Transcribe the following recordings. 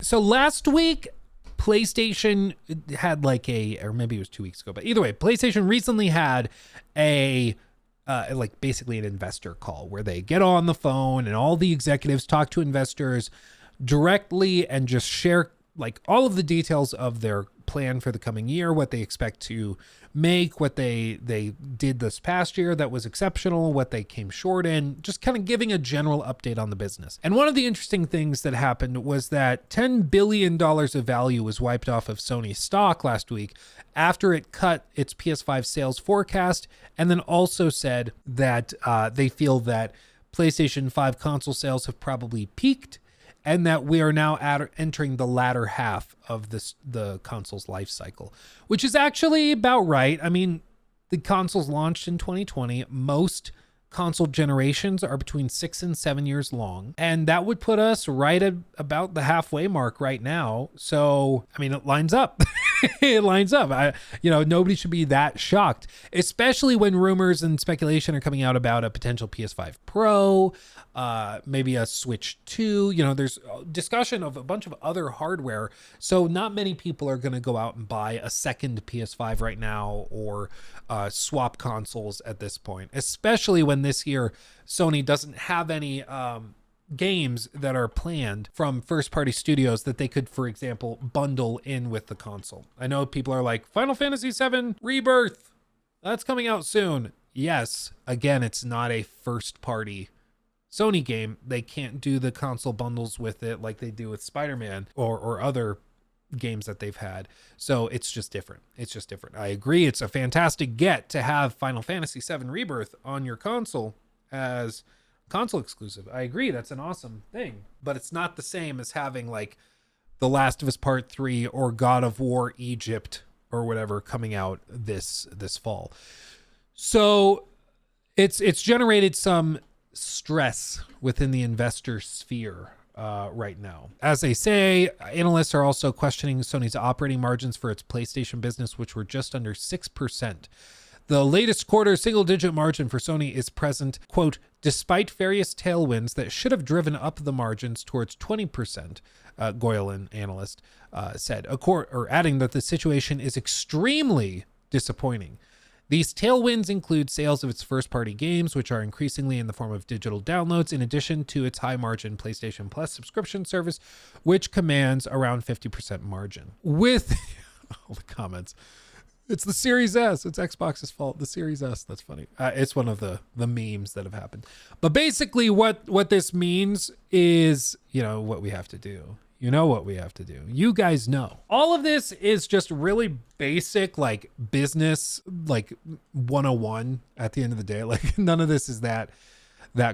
So last week, PlayStation had or maybe it was 2 weeks ago, but either way, PlayStation recently had a basically an investor call where they get on the phone and all the executives talk to investors directly and just share all of the details of their plan for the coming year, what they expect to make, what they did this past year that was exceptional, what they came short in, just kind of giving a general update on the business. And one of the interesting things that happened was that $10 billion of value was wiped off of Sony stock last week after it cut its PS5 sales forecast, and then also said that they feel that PlayStation 5 console sales have probably peaked, and that we are now entering the latter half of the console's life cycle, which is actually about right. I mean, the consoles launched in 2020. Most console generations are between 6 and 7 years long, and that would put us right at about the halfway mark right now. So, I mean, it lines up. It lines up. Nobody should be that shocked, especially when rumors and speculation are coming out about a potential PS5 Pro, maybe a Switch 2. There's discussion of a bunch of other hardware. So not many people are going to go out and buy a second PS5 right now or swap consoles at this point, especially when this year Sony doesn't have any games that are planned from first-party studios that they could, for example, bundle in with the console. I know people are like, Final Fantasy VII Rebirth, that's coming out soon. Yes, again, it's not a first-party Sony game. They can't do the console bundles with it like they do with Spider-Man or other games that they've had. So it's just different. I agree. It's a fantastic get to have Final Fantasy VII Rebirth on your console as console exclusive. I agree. That's an awesome thing, but it's not the same as having The Last of Us Part 3 or God of War Egypt or whatever coming out this fall. So it's generated some stress within the investor sphere right now. As they say, analysts are also questioning Sony's operating margins for its PlayStation business, which were just under 6%. The latest quarter single-digit margin for Sony is present, quote, despite various tailwinds that should have driven up the margins towards 20%, Goyle, an analyst, said, adding that the situation is extremely disappointing. These tailwinds include sales of its first-party games, which are increasingly in the form of digital downloads, in addition to its high-margin PlayStation Plus subscription service, which commands around 50% margin. With all the comments, it's the Series S. It's Xbox's fault. The Series S. That's funny. It's one of the memes that have happened. But basically what this means is, what we have to do. What we have to do. You guys know. All of this is just really basic, business, 101 at the end of the day. None of this is that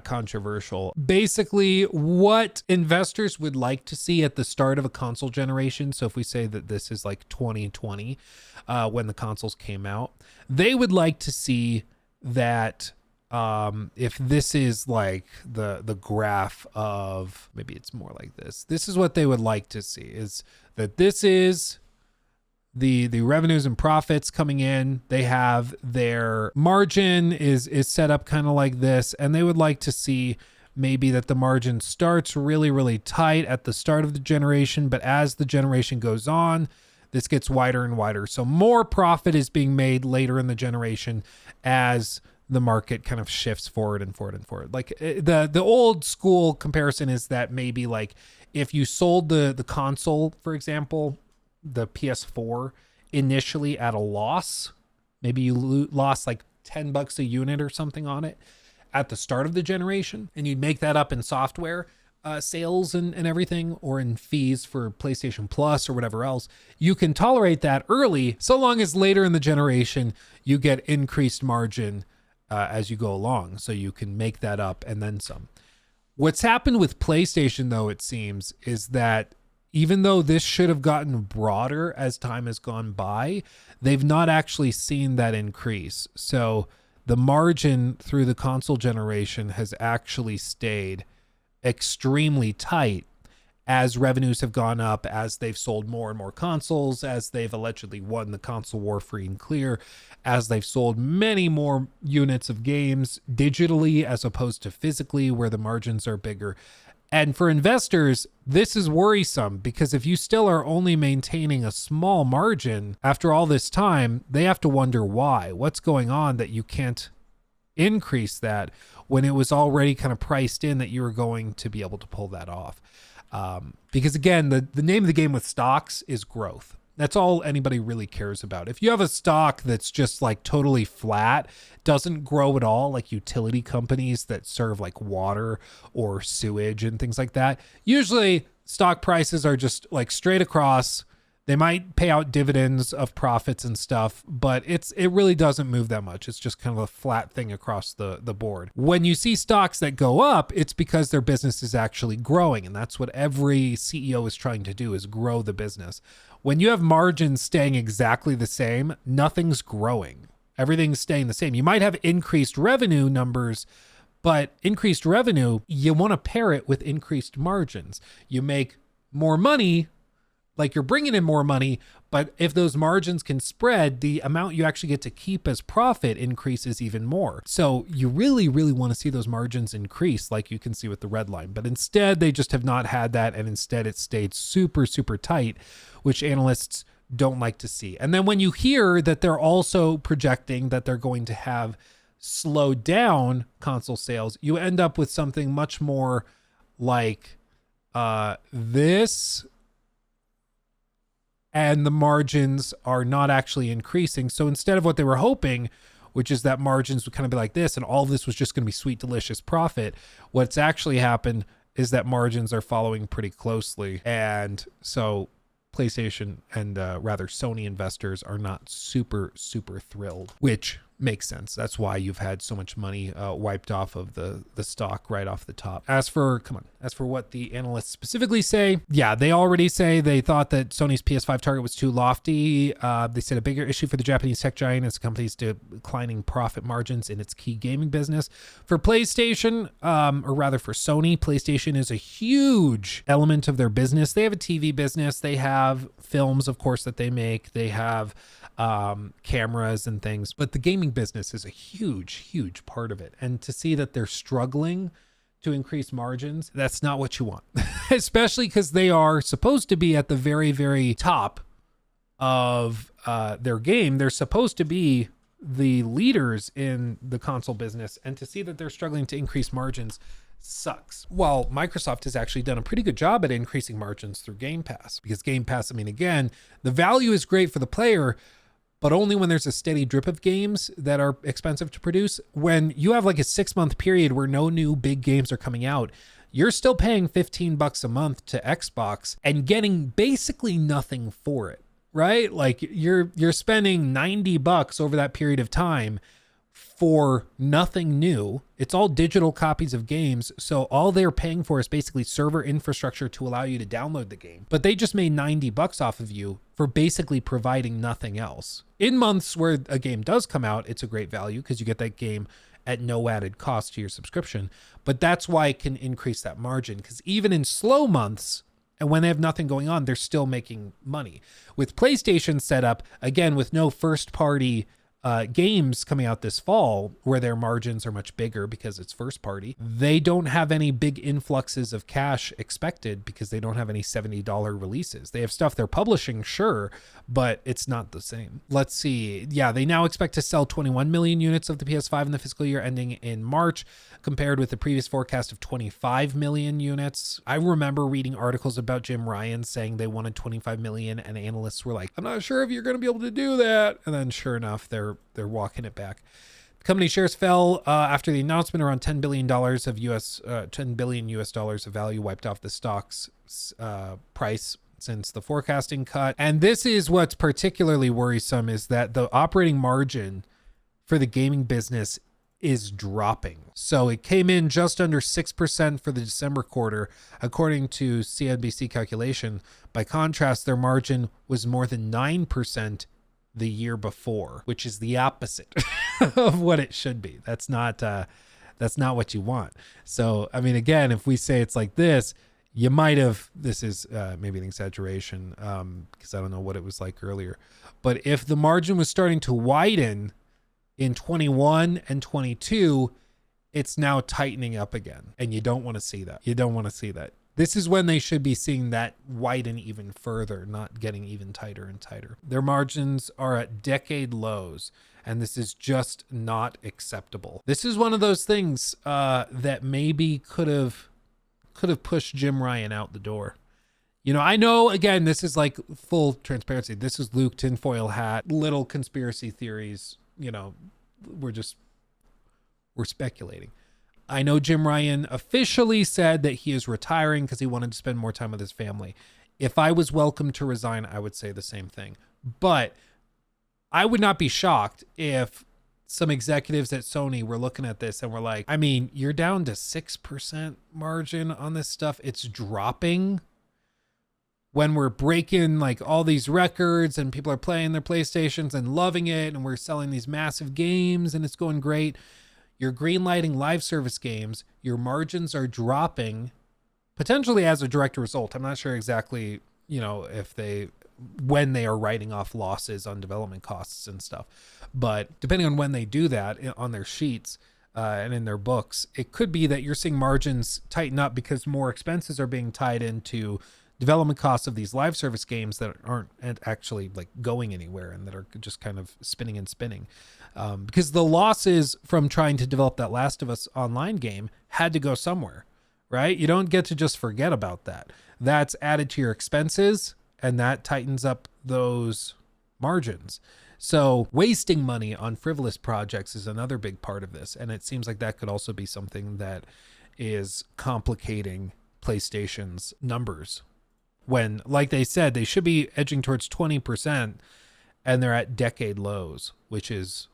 controversial. Basically, what investors would like to see at the start of a console generation, so if we say that this is 2020, when the consoles came out, they would like to see that if this is the graph of, maybe it's more like this is what they would like to see, is that this is the revenues and profits coming in. They have their margin is set up kind of like this, and they would like to see maybe that the margin starts really, really tight at the start of the generation, but as the generation goes on, this gets wider and wider. So more profit is being made later in the generation as the market kind of shifts forward and forward and forward. The old school comparison is that maybe if you sold the console, for example, the PS4 initially at a loss, maybe you lost $10 a unit or something on it at the start of the generation, and you'd make that up in software sales and everything, or in fees for PlayStation Plus or whatever else. You can tolerate that early, so long as later in the generation you get increased margin as you go along, so you can make that up and then some. What's happened with PlayStation, though, it seems, is that even though this should have gotten broader as time has gone by, they've not actually seen that increase. So the margin through the console generation has actually stayed extremely tight as revenues have gone up, as they've sold more and more consoles, as they've allegedly won the console war free and clear, as they've sold many more units of games digitally as opposed to physically, where the margins are bigger. And for investors, this is worrisome because if you still are only maintaining a small margin after all this time, they have to wonder why. What's going on that you can't increase that when it was already kind of priced in that you were going to be able to pull that off? Because again, the name of the game with stocks is growth. That's all anybody really cares about. If you have a stock that's just like totally flat, doesn't grow at all, like utility companies that serve like water or sewage and things like that, usually stock prices are just like straight across. They might pay out dividends of profits and stuff, but it really doesn't move that much. It's just kind of a flat thing across the board. When you see stocks that go up, it's because their business is actually growing. And that's what every CEO is trying to do, is grow the business. When you have margins staying exactly the same, nothing's growing. Everything's staying the same. You might have increased revenue numbers, but increased revenue, you want to pair it with increased margins. You make more money, like you're bringing in more money, but if those margins can spread, the amount you actually get to keep as profit increases even more. So you really, really want to see those margins increase, like you can see with the red line. But instead, they just have not had that. And instead, it stayed super, super tight, which analysts don't like to see. And then when you hear that they're also projecting that they're going to have slowed down console sales, you end up with something much more like this. And the margins are not actually increasing. So instead of what they were hoping, which is that margins would kind of be like this, and all of this was just going to be sweet, delicious profit, what's actually happened is that margins are following pretty closely. And so PlayStation and rather Sony investors are not super, super thrilled, which makes sense. That's why you've had so much money wiped off of the stock right off the top. As for what the analysts specifically say, yeah, they already say they thought that Sony's PS5 target was too lofty. They said a bigger issue for the Japanese tech giant is the company's declining profit margins in its key gaming business. For PlayStation, or rather for Sony, PlayStation is a huge element of their business. They have a TV business. They have films, of course, that they make. They have cameras and things, but the gaming business is a huge part of it. And to see that they're struggling to increase margins, that's not what you want, especially because they are supposed to be at the very, very top of their game. They're supposed to be the leaders in the console business, and to see that they're struggling to increase margins sucks. While Microsoft has actually done a pretty good job at increasing margins through Game Pass, because Game Pass, I mean, again, the value is great for the player, but only when there's a steady drip of games that are expensive to produce. When you have like a 6-month period where no new big games are coming out, you're still paying $15 a month to Xbox and getting basically nothing for it, right? Like you're spending $90 over that period of time for nothing new. It's all digital copies of games. So all they're paying for is basically server infrastructure to allow you to download the game. But they just made $90 off of you for basically providing nothing else. In months where a game does come out, it's a great value because you get that game at no added cost to your subscription. But that's why it can increase that margin, because even in slow months and when they have nothing going on, they're still making money. With PlayStation setup, again, with no first party games coming out this fall, where their margins are much bigger because it's first party, they don't have any big influxes of cash expected because they don't have any $70 releases. They have stuff they're publishing, sure, but it's not the same. Let's see. Yeah, they now expect to sell 21 million units of the PS5 in the fiscal year ending in March, compared with the previous forecast of 25 million units. I remember reading articles about Jim Ryan saying they wanted 25 million, and analysts were like, I'm not sure if you're going to be able to do that. And then sure enough, they're walking it back. Company shares fell after the announcement. Around $10 billion of 10 billion US dollars of value wiped off the stock's price since the forecasting cut. And this is what's particularly worrisome, is that the operating margin for the gaming business is dropping. So it came in just under 6% for the December quarter, according to CNBC calculation. By contrast, their margin was more than 9% the year before, which is the opposite of what it should be. That's not what you want. So, I mean, again, if we say it's like this, you might have, this is maybe an exaggeration because I don't know what it was like earlier. But if the margin was starting to widen in 21 and 22, it's now tightening up again. And you don't want to see that. You don't want to see that. This is when they should be seeing that widen even further, not getting even tighter and tighter. Their margins are at decade lows, and this is just not acceptable. This is one of those things that maybe could have pushed Jim Ryan out the door. You know, I know, again, this is like full transparency. This is Luke tinfoil hat, little conspiracy theories. You know, we're speculating. I know Jim Ryan officially said that he is retiring because he wanted to spend more time with his family. If I was welcome to resign, I would say the same thing. But I would not be shocked if some executives at Sony were looking at this and were like, I mean, you're down to 6% margin on this stuff. It's dropping when we're breaking like all these records and people are playing their PlayStations and loving it, and we're selling these massive games and it's going great. You're greenlighting live service games. Your margins are dropping, potentially as a direct result. I'm not sure exactly, you know, when they are writing off losses on development costs and stuff. But depending on when they do that on their sheets and in their books, it could be that you're seeing margins tighten up because more expenses are being tied into development costs of these live service games that aren't actually like going anywhere and that are just kind of spinning and spinning. Because the losses from trying to develop that Last of Us online game had to go somewhere, right? You don't get to just forget about that. That's added to your expenses, and that tightens up those margins. So wasting money on frivolous projects is another big part of this. And it seems like that could also be something that is complicating PlayStation's numbers. When, like they said, they should be edging towards 20%, and they're at decade lows, which is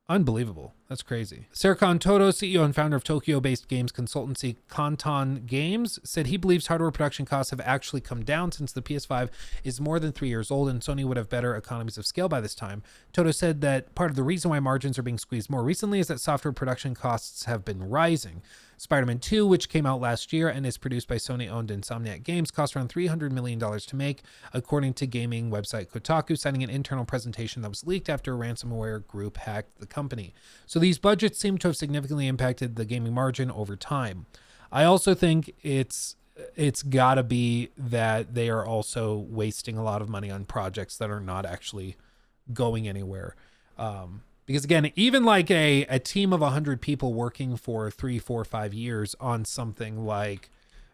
unbelievable. That's crazy. Serkan Toto, CEO and founder of Tokyo-based games consultancy Kanton Games, said he believes hardware production costs have actually come down since the PS5 is more than 3 years old and Sony would have better economies of scale by this time. Toto said that part of the reason why margins are being squeezed more recently is that software production costs have been rising. Spider-Man 2, which came out last year and is produced by Sony-owned Insomniac Games, cost around $300 million to make, according to gaming website Kotaku, citing an internal presentation that was leaked after a ransomware group hacked the company. So these budgets seem to have significantly impacted the gaming margin over time. I also think it's got to be that they are also wasting a lot of money on projects that are not actually going anywhere. Because again, even like a team of 100 people working for 3, 4, 5 years on something like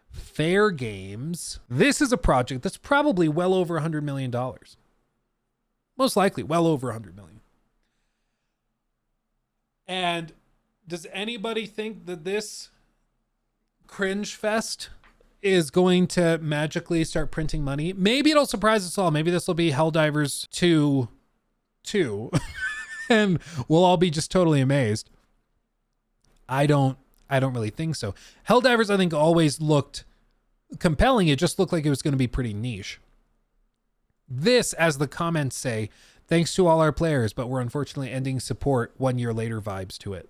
Fair Games, this is a project that's probably well over $100 million. Most likely well over $100 million. And does anybody think that this cringe fest is going to magically start printing money? Maybe it'll surprise us all. Maybe this will be Helldivers 2. And we'll all be just totally amazed. I don't really think so. Helldivers, I think, always looked compelling. It just looked like it was going to be pretty niche. This, as the comments say, thanks to all our players, but we're unfortunately ending support 1 year later vibes to it.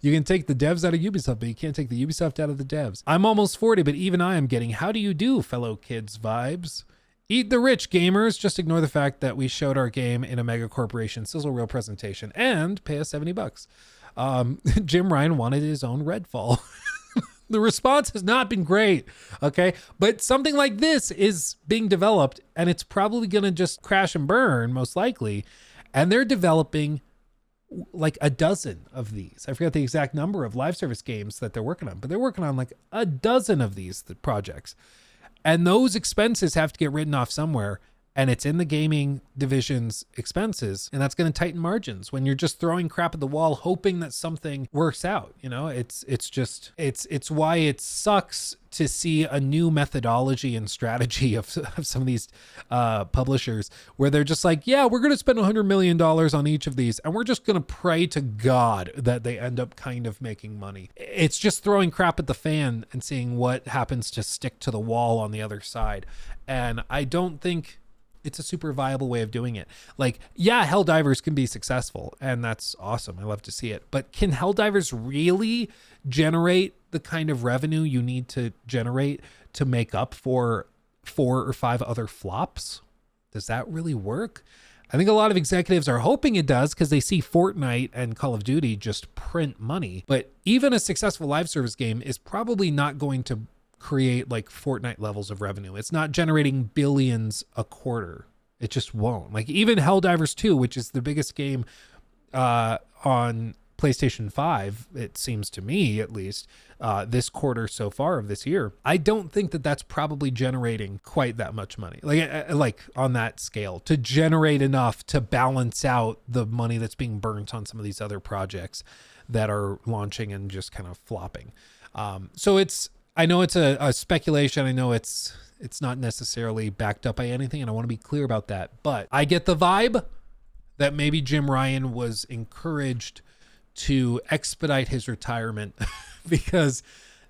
You can take the devs out of Ubisoft, but you can't take the Ubisoft out of the devs. I'm almost 40, but even I am getting how do you do, fellow kids vibes. Eat the rich, gamers. Just ignore the fact that we showed our game in a mega corporation sizzle reel presentation and pay us $70. Jim Ryan wanted his own Redfall. The response has not been great, okay? But something like this is being developed, and it's probably going to just crash and burn, most likely. And they're developing like a dozen of these. I forget the exact number of live service games that they're working on, but they're working on like a dozen of these projects. And those expenses have to get written off somewhere. And it's in the gaming division's expenses. And that's going to tighten margins when you're just throwing crap at the wall, hoping that something works out. You know, it's why it sucks to see a new methodology and strategy of some of these publishers where they're just like, yeah, we're going to spend $100 million on each of these. And we're just going to pray to God that they end up kind of making money. It's just throwing crap at the fan and seeing what happens to stick to the wall on the other side. And I don't think it's a super viable way of doing it. Like, yeah, Helldivers can be successful, and that's awesome. I love to see it. But can Helldivers really generate the kind of revenue you need to generate to make up for 4 or 5 other flops? Does that really work? I think a lot of executives are hoping it does because they see Fortnite and Call of Duty just print money. But even a successful live service game is probably not going to create like Fortnite levels of revenue. It's not generating billions a quarter. It just won't. Like even Helldivers 2, which is the biggest game on PlayStation 5, it seems to me at least, this quarter so far of this year, I don't think that that's probably generating quite that much money. Like on that scale to generate enough to balance out the money that's being burnt on some of these other projects that are launching and just kind of flopping. So I know it's a speculation. I know it's not necessarily backed up by anything, and I want to be clear about that. But I get the vibe that maybe Jim Ryan was encouraged to expedite his retirement because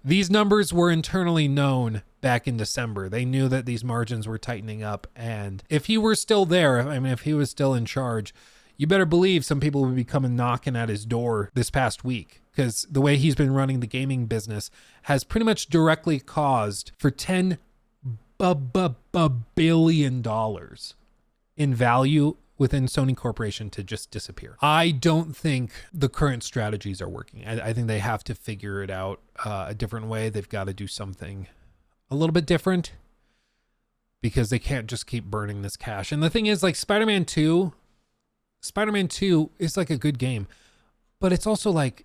these numbers were internally known back in December. They knew that these margins were tightening up. And if he were still there, I mean, if he was still in charge, you better believe some people would be coming knocking at his door this past week, because the way he's been running the gaming business has pretty much directly caused for $10 billion in value within Sony Corporation to just disappear. I don't think the current strategies are working. I think they have to figure it out a different way. They've got to do something a little bit different because they can't just keep burning this cash. And the thing is, like Spider-Man 2 is like a good game, but it's also like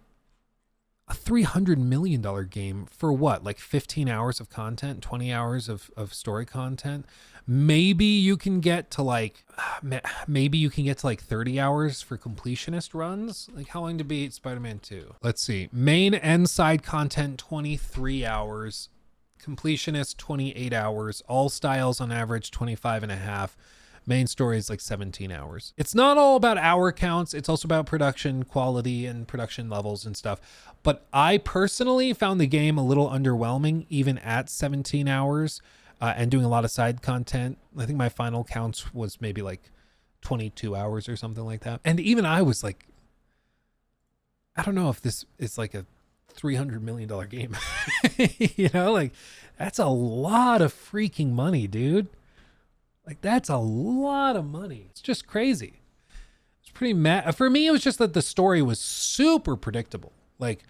a $300 million game for what? Like 15 hours of content, 20 hours of story content. Maybe you can get to like 30 hours for completionist runs. Like how long to beat Spider-Man 2? Let's see. Main and side content, 23 hours. Completionist, 28 hours. All styles on average, 25 and a half. Main story is like 17 hours. It's not all about hour counts. It's also about production quality and production levels and stuff. But I personally found the game a little underwhelming, even at 17 hours and doing a lot of side content. I think my final counts was maybe like 22 hours or something like that. And even I was like, I don't know if this is like a $300 million game. You know, like that's a lot of freaking money, dude. Like that's a lot of money. It's just crazy. It's pretty mad. For me, it was just that the story was super predictable. Like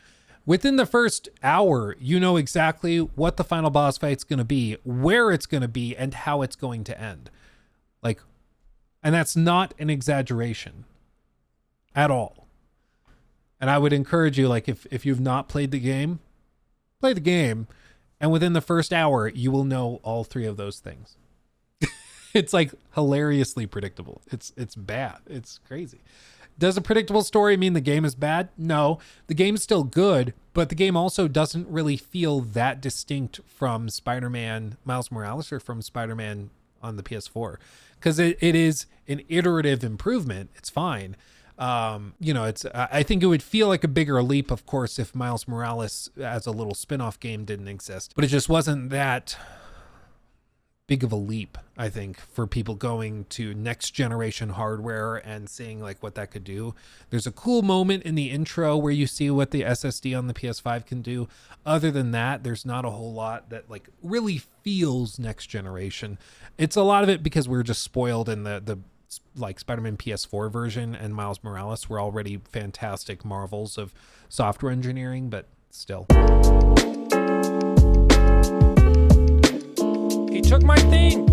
within the first hour, you know exactly what the final boss fight's going to be, where it's going to be, and how it's going to end. Like, and that's not an exaggeration at all. And I would encourage you, like if you've not played the game, play the game. And within the first hour, you will know all three of those things. It's like hilariously predictable. It's bad. It's crazy. Does a predictable story mean the game is bad? No, the game's still good, but the game also doesn't really feel that distinct from Spider-Man Miles Morales or from Spider-Man on the PS4, because it is an iterative improvement. It's fine. You know, I think it would feel like a bigger leap, of course, if Miles Morales as a little spin-off game didn't exist, but it just wasn't that big of a leap, I think, for people going to next generation hardware and seeing like what that could do. There's a cool moment in the intro where you see what the SSD on the PS5 can do. Other than that, there's not a whole lot that like really feels next generation. It's a lot of it because we're just spoiled in the like Spider-Man PS4 version, and Miles Morales were already fantastic marvels of software engineering, but still. He took my thing.